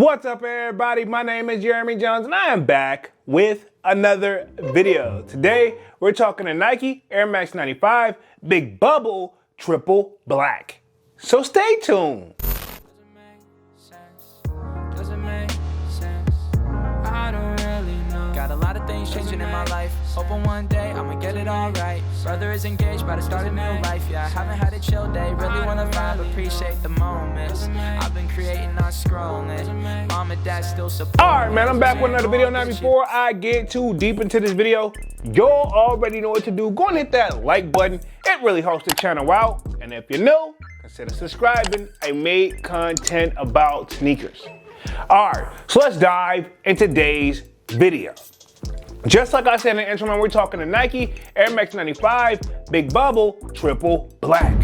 What's up, everybody? My name is Jeremy Jones and I am back with another video. Today we're talking to Nike Air Max 95 Big Bubble Triple Black. So stay tuned. Got a lot of things changing in my life. Hoping one day I'ma get it all right. Brother is engaged, about to start a new life. Yeah, I haven't had a chill day. Really wanna vibe, appreciate the moments. I've been creating, not scrolling. Mom and dad still support. Alright, man, I'm back with another video. Now, before I get too deep into this video, y'all already know what to do. Go and hit that like button. It really helps the channel out. And if you're new, consider subscribing. I made content about sneakers. Alright, so let's dive into today's video. Just like I said in the intro, man, we're talking to Nike Air Max 95 Big Bubble Triple Black.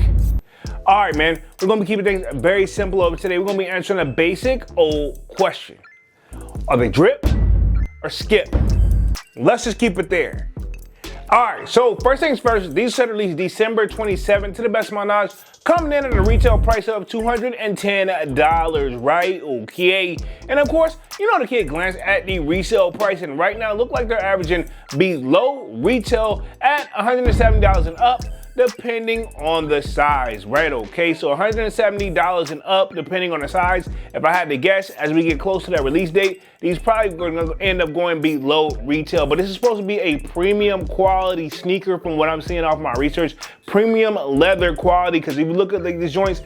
All right, man, we're gonna be keeping things very simple over today. We're gonna be answering a basic old question. Are they drip or skip? Let's just keep it there. All right, so first things first, these set released December 27th, to the best of my knowledge, coming in at a retail price of $210, right? Okay. And of course, you know the kid glanced at the resale price, and right now look like they're averaging below retail at $170 and up, depending on the size, right? Okay, so $170 and up depending on the size. If I had to guess, as we get close to that release date, these probably going to end up going below retail. But this is supposed to be a premium quality sneaker from what I'm seeing off my research. Premium leather quality, because if you look at these joints,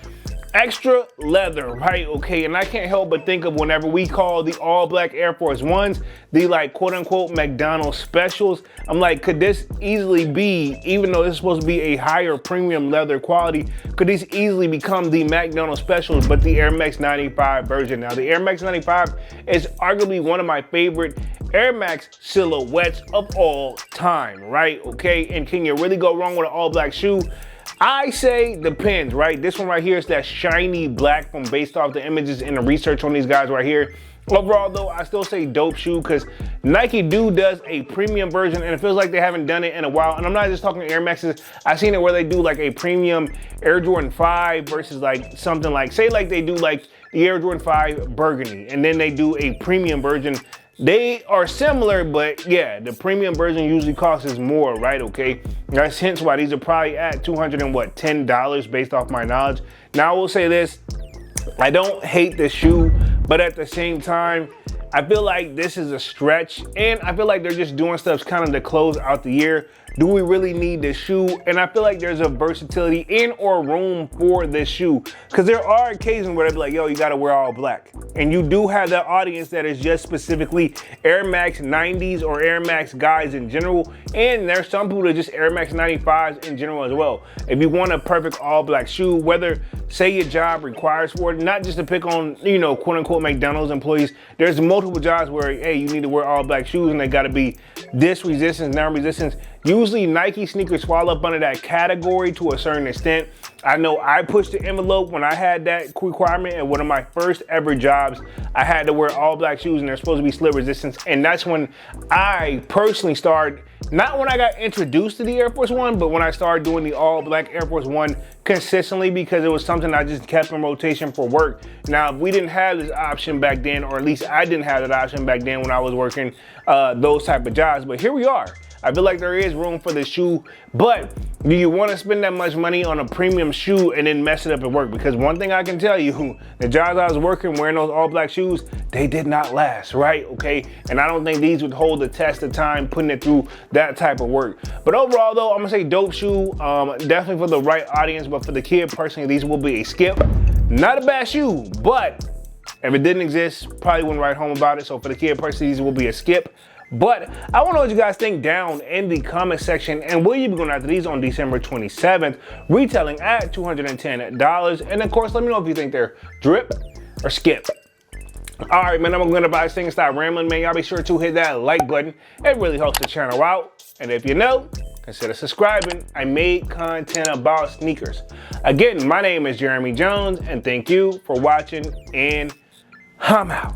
extra leather, right? Okay, and I can't help but think of whenever we call the all black Air Force Ones, the like quote unquote McDonald's specials. I'm like, could this easily be, even though this is supposed to be a higher premium leather quality, could these easily become the McDonald's specials, but the Air Max 95 version? Now, the Air Max 95 is arguably one of my favorite Air Max silhouettes of all time, right? Okay, and can you really go wrong with an all black shoe? I say depends, right? This one right here is that shiny black from based off the images and the research on these guys right here. Overall though, I still say dope shoe, because Nike does a premium version, and it feels like they haven't done it in a while. And I'm not just talking Air Maxes. I've seen it where they do like a premium Air Jordan 5 versus like something like, say like they do like the Air Jordan 5 Burgundy, and then they do a premium version. They are similar, but yeah, the premium version usually costs more, right? Okay, that's hence why these are probably at $210 based off my knowledge. Now I will say this, I don't hate the shoe, but at the same time, I feel like this is a stretch, and I feel like they're just doing stuff kind of to close out the year. Do we really need this shoe? And I feel like there's a versatility in or room for this shoe, because there are occasions where they'll be like, yo, you gotta wear all black. And you do have that audience that is just specifically Air Max 90s or Air Max guys in general. And there's some people that just Air Max 95s in general as well. If you want a perfect all black shoe, whether say your job requires for it, not just to pick on, you know, quote unquote McDonald's employees, there's multiple jobs where, hey, you need to wear all black shoes and they gotta be this resistance, non resistance. Usually Nike sneakers fall up under that category to a certain extent. I know I pushed the envelope when I had that requirement, and one of my first ever jobs, I had to wear all black shoes and they're supposed to be slip resistance. And that's when I personally started, not when I got introduced to the Air Force One, but when I started doing the all black Air Force One consistently, because it was something I just kept in rotation for work. Now, if we didn't have this option back then, or at least I didn't have that option back then when I was working those type of jobs, but here we are. I feel like there is room for the shoe, but do you want to spend that much money on a premium shoe and then mess it up at work? Because one thing I can tell you, the jobs I was working wearing those all black shoes, they did not last, right? Okay, and I don't think these would hold the test of time putting it through that type of work. But overall though, I'm gonna say dope shoe, definitely for the right audience, but for the kid personally, these will be a skip. Not a bad shoe, but if it didn't exist, probably wouldn't write home about it. So for the kid personally, these will be a skip. But I want to know what you guys think down in the comment section, and will you be going after these on December 27th, retailing at $210? And of course, let me know if you think they're drip or skip. All right, man, I'm going to buy this thing and stop rambling, man. Y'all be sure to hit that like button. It really helps the channel out. And if you know, consider subscribing. I made content about sneakers. Again, my name is Jeremy Jones, and thank you for watching, and I'm out.